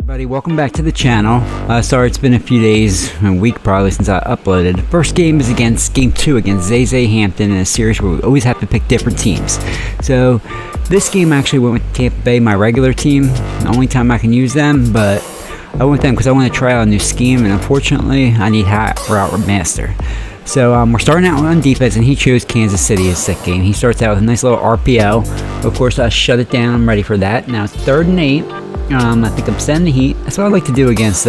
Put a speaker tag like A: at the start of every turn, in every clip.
A: Everybody, welcome back to the channel. Sorry it's been a few days, a week probably, since I uploaded. The first game is game 2 against Zay Hampton in a series where we always have to pick different teams. So this game I actually went with Tampa Bay, my regular team. The only time I can use them, but I went with them because I want to try out a new scheme, and unfortunately I need Hot Route Master. So we're starting out on defense, and he chose Kansas City as set game. He starts out with a nice little RPO. Of course, I shut it down. I'm ready for that. Now it's 3rd and 8. I think I'm sending the heat. That's what I like to do against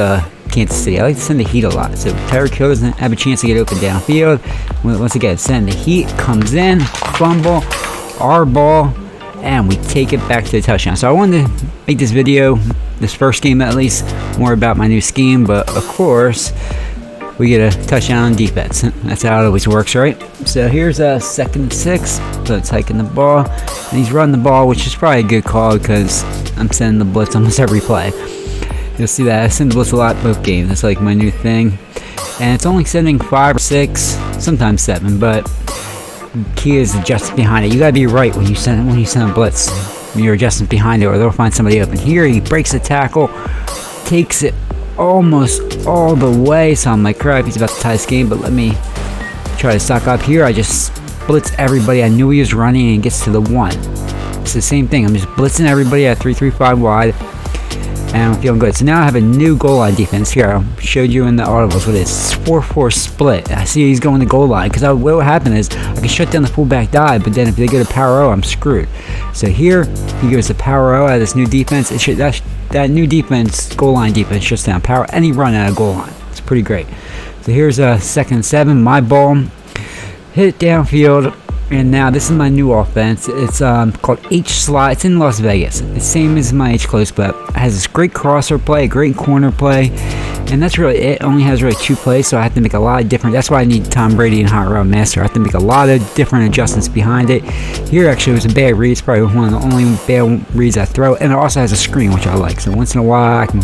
A: Kansas City. I like to send the heat a lot. So Tyreek Hill doesn't have a chance to get open downfield. Once again, send the heat, comes in, fumble, our ball, and we take it back to the touchdown. So I wanted to make this video, this first game at least, more about my new scheme. But of course, we get a touchdown on defense. That's how it always works, right? So here's a 2nd and 6. So it's hiking the ball, and he's running the ball, which is probably a good call because I'm sending the blitz almost every play. You'll see that I send the blitz a lot both games. That's like my new thing, and it's only sending 5 or 6, sometimes 7. But the key is adjusting behind it. You gotta be right when you send a blitz. You're adjusting behind it, or they'll find somebody open. Here he breaks the tackle, takes it almost all the way, so I'm like, crap, he's about to tie this game, but let me try to stock up here. I just blitz everybody. I knew he was running, and gets to the 1. It's the same thing. I'm just blitzing everybody at 3-3-5 wide, and I'm feeling good. So now I have a new goal line defense here. I showed you in the audibles with this 4-4 split. I see he's going to goal line because what will happen is I can shut down the fullback dive, but then if they go to power O, I'm screwed. So here he goes to power O out of this new defense. That new defense, goal line defense, shuts down power any run out of goal line. It's pretty great. So here's a 2nd and 7. My ball, hit it downfield, and now this is my new offense. It's called H-Slot. It's in Las Vegas. It's the same as my H-Close, but it has this great crosser play, great corner play, and that's really it. Only has really 2 plays, so I have to make a lot of different. That's why I need Tom Brady and Hot Route Master. I have to make a lot of different adjustments behind it. Here actually was a bad read. It's probably one of the only bad reads I throw, and it also has a screen, which I like. So once in a while I can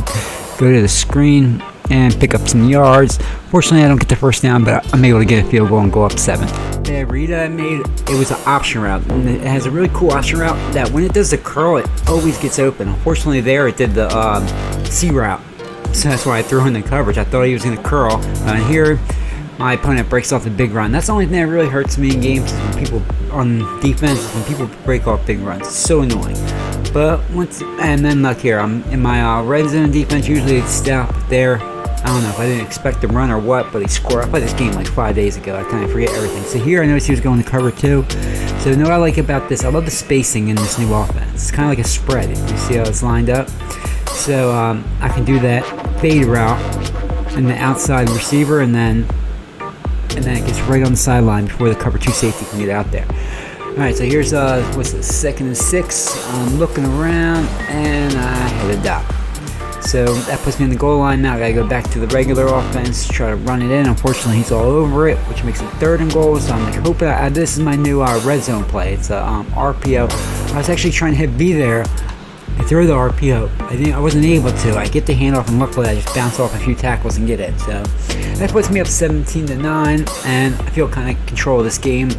A: go to the screen and pick up some yards. Fortunately, I don't get the first down, but I'm able to get a field goal and go up 7. The read I made, it was an option route, and it has a really cool option route that when it does the curl, it always gets open. Unfortunately, there it did the C route, so that's why I threw in the coverage. I thought he was going to curl. Here, my opponent breaks off the big run. That's the only thing that really hurts me in games, is when people on defense, when people break off big runs. It's so annoying. But and then look here, I'm in my red zone defense. Usually it's down there. I don't know if I didn't expect the run or what, but he scored. I played this game like 5 days ago. I kind of forget everything. So here I noticed he was going to cover 2. So you know what I like about this? I love the spacing in this new offense. It's kind of like a spread. You see how it's lined up? So I can do that fade route in the outside receiver, and then it gets right on the sideline before the cover 2 safety can get out there. Alright, so here's what's the 2nd and 6. I'm looking around, and I hit a dot. So that puts me in the goal line. Now I gotta go back to the regular offense, try to run it in. Unfortunately, he's all over it, which makes it 3rd and goal. So I'm like, hoping this is my new red zone play. It's a RPO. I was actually trying to hit B there and throw the RPO. I wasn't able to. I get the handoff, and luckily I just bounce off a few tackles and get it. So that puts me up 17-9, and I feel kind of control of this game.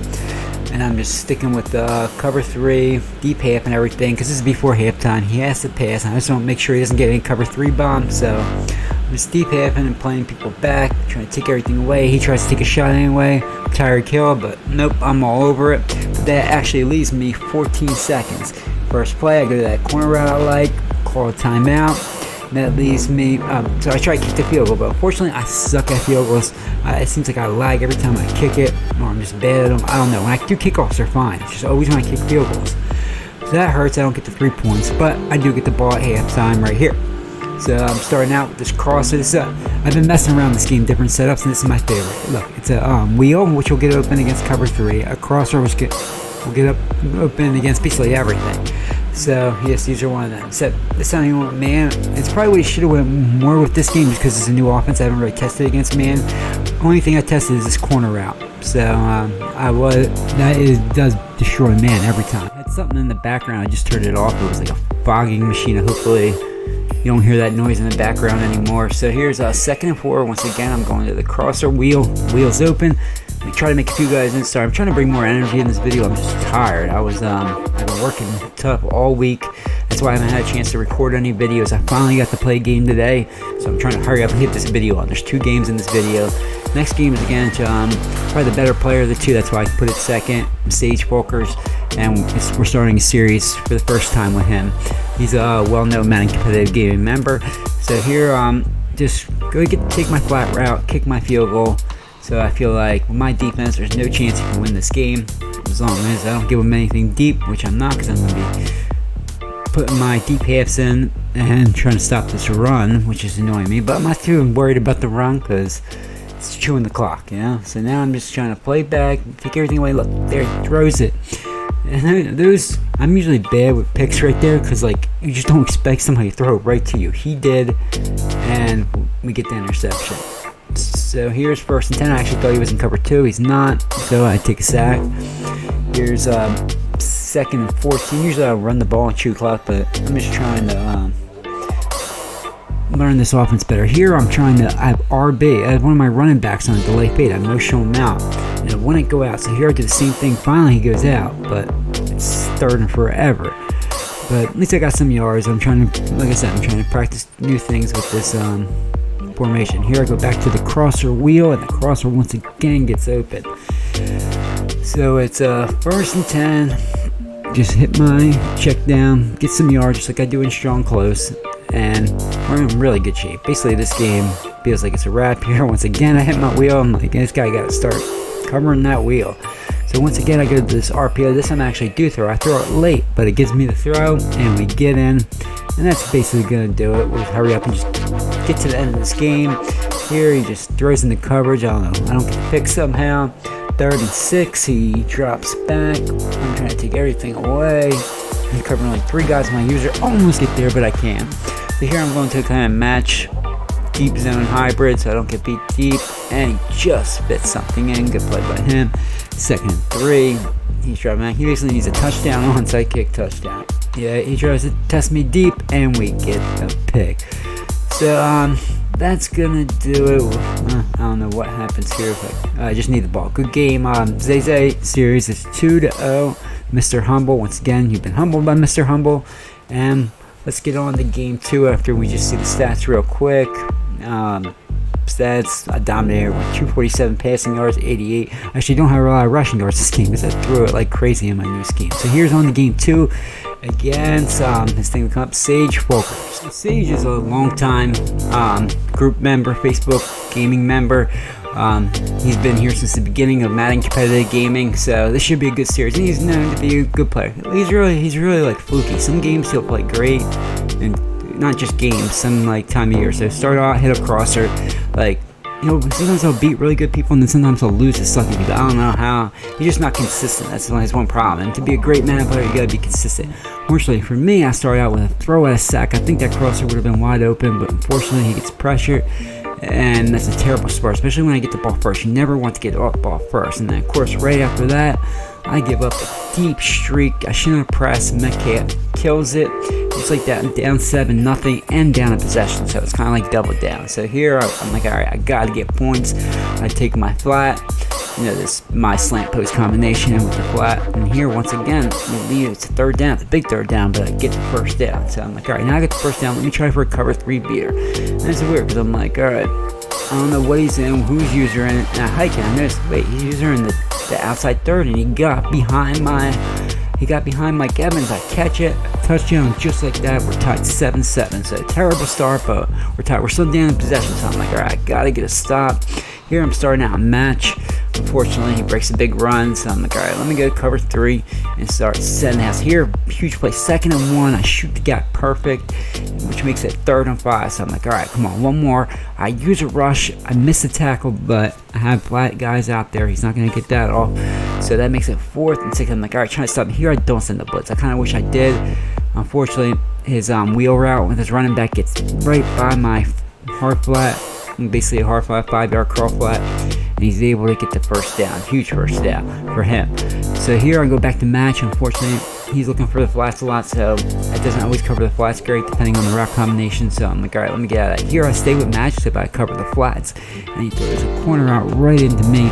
A: And I'm just sticking with the cover 3, deep half and everything, because this is before halftime. He has to pass, and I just want to make sure he doesn't get any cover 3 bombs. So I'm just deep halfing and playing people back, trying to take everything away. He tries to take a shot anyway, Tyreek Hill, but nope, I'm all over it. But that actually leaves me 14 seconds. First play, I go to that corner route I like, call a timeout. That leaves me, so I try to kick the field goal, but unfortunately I suck at field goals. It seems like I lag every time I kick it, or I'm just bad at them. I don't know. When I do kickoffs, they're fine. It's just always when I kick field goals. So that hurts. I don't get the 3 points, but I do get the ball at halftime right here. So I'm starting out with this crosser. I've been messing around this game, different setups, and this is my favorite. Look, it's a wheel, which will get open against cover 3. A crosser, which will get open against basically everything. So yes, these are one of them. Except this time he went man. It's probably what he should have went more with this game, just because it's a new offense. I haven't really tested against man. Only thing I tested is this corner route. So does destroy man every time. I had something in the background. I just turned it off. It was like a fogging machine. Hopefully you don't hear that noise in the background anymore. So here's 2nd and 4. Once again, I'm going to the crosser wheel. Wheels open. We try to make a few guys in. Sorry, I'm trying to bring more energy in this video. I'm just tired. I've been working tough all week, and That's why I haven't had a chance to record any videos. I finally got to play a game today, so I'm trying to hurry up and get this video on. There's 2 games in this video. Next game is against probably the better player of the 2. That's why I put it second, Sage Folkers, and we're starting a series for the first time with him. He's a well-known Madden competitive gaming member. So here, just go take my flat route, kick my field goal. So I feel like with my defense, there's no chance you can win this game as long as I don't give him anything deep, which I'm not, because I'm going to be putting my deep halves in and trying to stop this run, which is annoying me. But I'm not too worried about the run because it's chewing the clock, you know. So now I'm just trying to play back, take everything away. Look, there he throws it. And those, I'm usually bad with picks right there because like you just don't expect somebody to throw it right to you. He did, and we get the interception. So here's 1st and 10. I actually thought he was in cover 2. He's not, so I take a sack. Here's 2nd and 14. Usually I'll run the ball and chew clock, but I'm just trying to learn this offense better. Here I'm trying to, I have RB. I have one of my running backs on a delay fade. I motion him out, and it wouldn't go out. So here I do the same thing. Finally he goes out, but it's 3rd and forever. But at least I got some yards. I'm trying to, like I said, I'm trying to practice new things with this formation. Here I go back to the crosser wheel, and the crosser once again gets open. So it's 1st and 10. Just hit my check down, get some yards just like I do in strong close, and we're in really good shape. Basically this game feels like it's a wrap here. Once again I hit my wheel. I'm like, this guy got to start covering that wheel. So once again I go to this RPO. This time I actually do throw. I throw it late, but it gives me the throw, and we get in. And that's basically going to do it. We'll hurry up and just get to the end of this game. Here he just throws in the coverage. I don't know. I don't get the pick somehow. 3rd and 6. He drops back. I'm trying to take everything away. I'm covering like 3 guys. My user almost get there, but I can't. So here I'm going to kind of match deep zone hybrid so I don't get beat deep. And he just fits something in. Good play by him. 2nd and 3. He's dropping back. He basically needs a touchdown, onside kick touchdown. Yeah, he tries to test me deep, and we get a pick. So that's gonna do it. I don't know what happens here, but I just need the ball. Good game. Zay series is 2-0. Mr. Humble, once again, you've been humbled by Mr. Humble. And let's get on to game 2 after we just see the stats real quick. Stats, I dominated with 247 passing yards, 88. I actually don't have a lot of rushing yards this game because I threw it like crazy in my new scheme. So here's on to game 2 against this thing that comes up, Sage Folkers. Sage is a long-time group member, Facebook gaming member. He's been here since the beginning of Madden competitive gaming, so this should be a good series. And he's known to be a good player. He's really like fluky. Some games he'll play great, and not just games, some like time of year. So start out, hit a crosser, like, you know, sometimes he'll beat really good people, and then sometimes he'll lose to sucky people. I don't know how. He's just not consistent. That's his one problem. And to be a great Madden player, you gotta be consistent. Fortunately for me, I started out with a throw at a sack. I think that crosser would have been wide open, but unfortunately he gets pressured, and that's a terrible spot, especially when I get the ball first. You never want to get off the ball first. And then of course right after that, I give up a deep streak. I shouldn't have pressed. Metcalf kills it. Just like that, I'm down 7-0 and down a possession, so it's kind of like double down. So here I'm like, all right, I gotta get points. I take my flat, you know, this my slant post combination with the flat, and here once again we lead. It's a 3rd down, it's a big 3rd down, but I get the 1st down. So I'm like, all right, now I get the 1st down. Let me try for a cover 3 beater. And it's weird because I'm like, all right, I don't know what he's in, who's user in it, and I hike it. I noticed, wait, he's user in the outside 3rd, and he got behind Mike Evans. I catch it, touchdown, just like that. We're tied 7-7. So terrible start, but we're tied. We're still down in possession. So I'm like, all right, I gotta get a stop. Here I'm starting out a match. Unfortunately, he breaks a big run. So I'm like, all right, let me go cover 3 and start setting house. Here, huge play, 2nd and 1. I shoot the gap perfect, which makes it 3rd and 5. So I'm like, all right, come on, one more. I use a rush. I miss the tackle, but I have flat guys out there. He's not going to get that off. So that makes it 4th and 6. I'm like, all right, trying to stop him. Here I don't send the blitz. I kind of wish I did. Unfortunately, his wheel route with his running back gets right by my hard flat. Basically a hard flat, 5-yard crawl flat. And he's able to get the 1st down. Huge 1st down for him. So here I go back to match. Unfortunately, he's looking for the flats a lot, so it doesn't always cover the flats great depending on the route combination. So I'm like, alright, let me get out of that. Here I stay with matchup, but I cover the flats. And he throws a corner out right into me.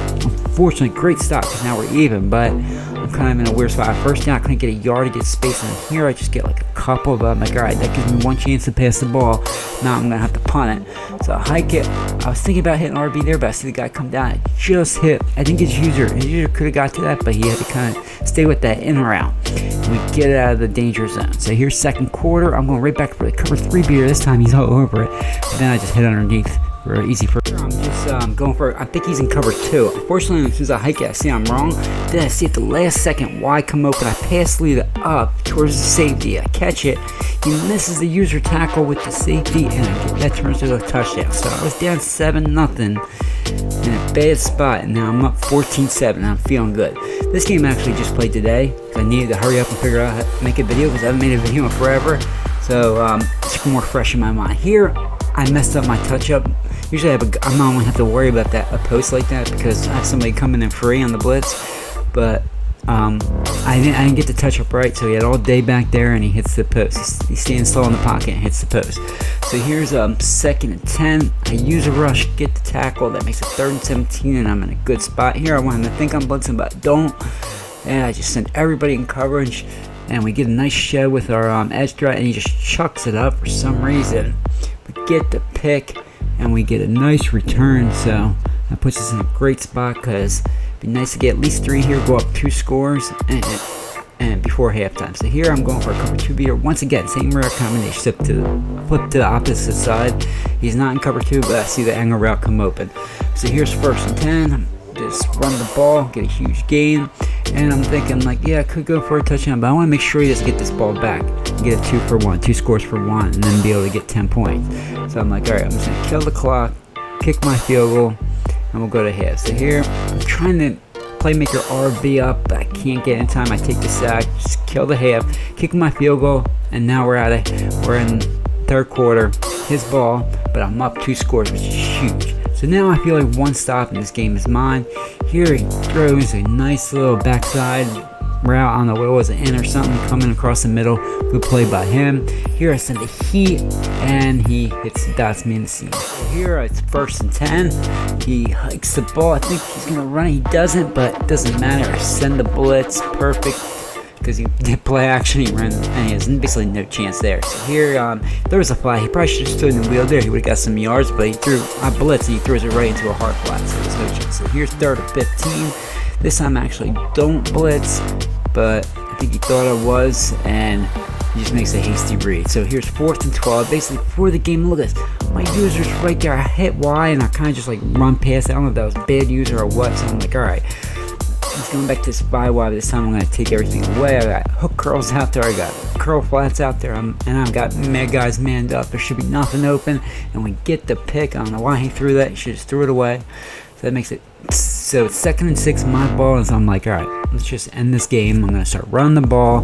A: Unfortunately, great stop because now we're even, but I'm kind of in a weird spot. First down, I couldn't get a yard to get space, and here I just get like a couple, but I'm like, alright, that gives me one chance to pass the ball. Now I'm gonna have to punt it. So I hike it. I was thinking about hitting RB there, but I see the guy come down. It just hit. I think his user could have got to that, but he had to kind of stay with that in route. We get it out of the danger zone. So here's second quarter. I'm going right back for the cover 3 beater. This time he's all over it. But then I just hit underneath for easy first. I'm just going for, I think he's in cover 2. Unfortunately, as soon as I hike it, I see I'm wrong. Then I see at the last second wide come open. I pass lead it up towards the safety. I catch it. He misses the user tackle with the safety, and that turns into a touchdown. So I was down 7-0 in a bad spot, and now I'm up 14-7. I'm feeling good. This game actually just played today because I needed to hurry up and figure out how to make a video because I haven't made a video in forever. So it's more fresh in my mind. Here, I messed up my touch-up. Usually I don't only have to worry about a post like that because I have somebody coming in free on the blitz, but I didn't get the touch-up right, so he had all day back there, and he hits the post. He stands still in the pocket and hits the post. So here's 2nd and 10. I use a rush, get the tackle. That makes it 3rd and 17, and I'm in a good spot here. I want him to think I'm blitzing, but I don't. And I just send everybody in coverage, and we get a nice shed with our edge threat, and he just chucks it up for some reason. We get the pick, and we get a nice return, so that puts us in a great spot because it'd be nice to get at least 3 here, go up 2 scores, and before halftime. So here I'm going for a cover 2 beater. Once again, same route combination, flip to the opposite side. He's not in cover 2, but I see the angle route come open. So here's 1st and 10. Just run the ball, get a huge gain, and I'm thinking like, yeah, I could go for a touchdown, but I want to make sure he doesn't get this ball back. Get a 2 for 1, 2 scores for 1, and then be able to get 10 points. So I'm like, alright, I'm just gonna kill the clock, kick my field goal, and we'll go to half. So here, I'm trying to playmaker RB up, but I can't get in time. I take the sack, just kill the half, kick my field goal, and now we're in 3rd quarter. His ball, but I'm up 2 scores, which is huge. So now I feel like one stop in this game is mine. Here he throws a nice little backside route. I don't know what it was, an in or something coming across the middle. Good play by him. Here I send a heat, and he dots me in the seam. So here it's 1st and 10. He hikes the ball. I think he's gonna run it. He doesn't, but it doesn't matter. I send the blitz, perfect. Because he did play action, he ran, and he has basically no chance there. So here, there was a fly. He probably should have stood in the wheel there. He would have got some yards, but he threw a blitz, and he throws it right into a hard flat, so there's no chance. So here's 3rd and 15. This time I actually don't blitz, but I think he thought I was, and he just makes a hasty read. So here's 4th and 12. Basically, before the game, look at this. My user's right there. I hit Y, and I kind of just like run past it. I don't know if that was bad user or what, so I'm like, alright. He's going back to spy wide. This time I'm going to take everything away. I got hook curls out there. I got curl flats out there. And I've got guys manned up. There should be nothing open. And we get the pick. I don't know why he threw that. He should just threw it away. So that makes it. So it's 2nd and 6, my ball. And so I'm like, all right, let's just end this game. I'm going to start running the ball,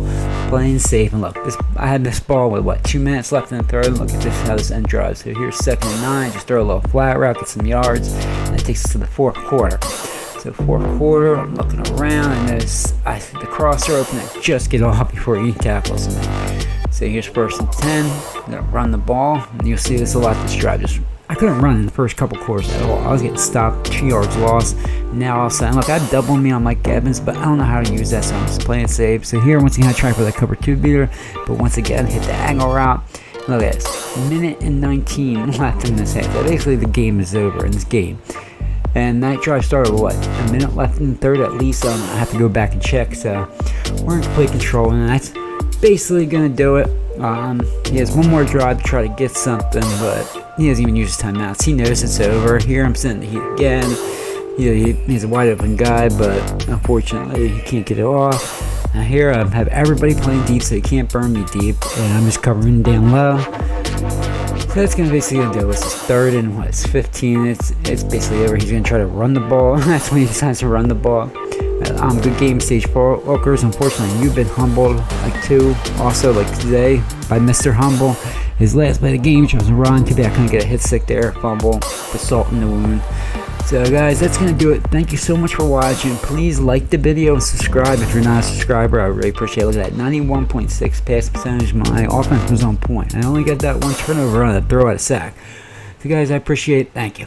A: playing safe. And look, I had this ball with 2 minutes left in the 3rd. Look at this, how this end drives. So here's 2nd and 9. Just throw a little flat route, get some yards. And that takes us to the 4th quarter. So 4th quarter, I'm looking around, and I see the crosser open. I just get off before he tackles me. So here's 1st and 10. I'm gonna run the ball, and you'll see this a lot this drive. I couldn't run in the first couple quarters at all. I was getting stopped, 2 yards lost. Now all of a sudden, look, I double me on Mike Evans, but I don't know how to use that, so I'm just playing safe. So here, once again, I try for the cover 2 beater, but once again, hit the angle route. Look at this, 1:19 left in this half. So basically, the game is over in this game. And that drive started with a minute left in the 3rd at least. I have to go back and check. So we're in complete control, and that's basically gonna do it. He has one more drive to try to get something, but he doesn't even use his timeouts. He knows it's over. Here I'm sending the heat again. He's a wide open guy, but unfortunately he can't get it off. Now here I have everybody playing deep, so he can't burn me deep, and I'm just covering down low. So that's gonna basically do it. It's 3rd and it's 15. It's basically over. He's gonna try to run the ball. That's when he decides to run the ball. Good game, stage 4 Walkers. Unfortunately, you've been humbled like too. Also like today by Mr. Humble. His last play of the game chose a run. Too bad I couldn't get a hit stick there. Fumble, put salt in the wound. So guys, that's going to do it. Thank you so much for watching. Please like the video and subscribe if you're not a subscriber. I really appreciate it. Look at that, 91.6 pass percentage. My offense was on point. I only got that one turnover on a throw at a sack. So guys, I appreciate it. Thank you.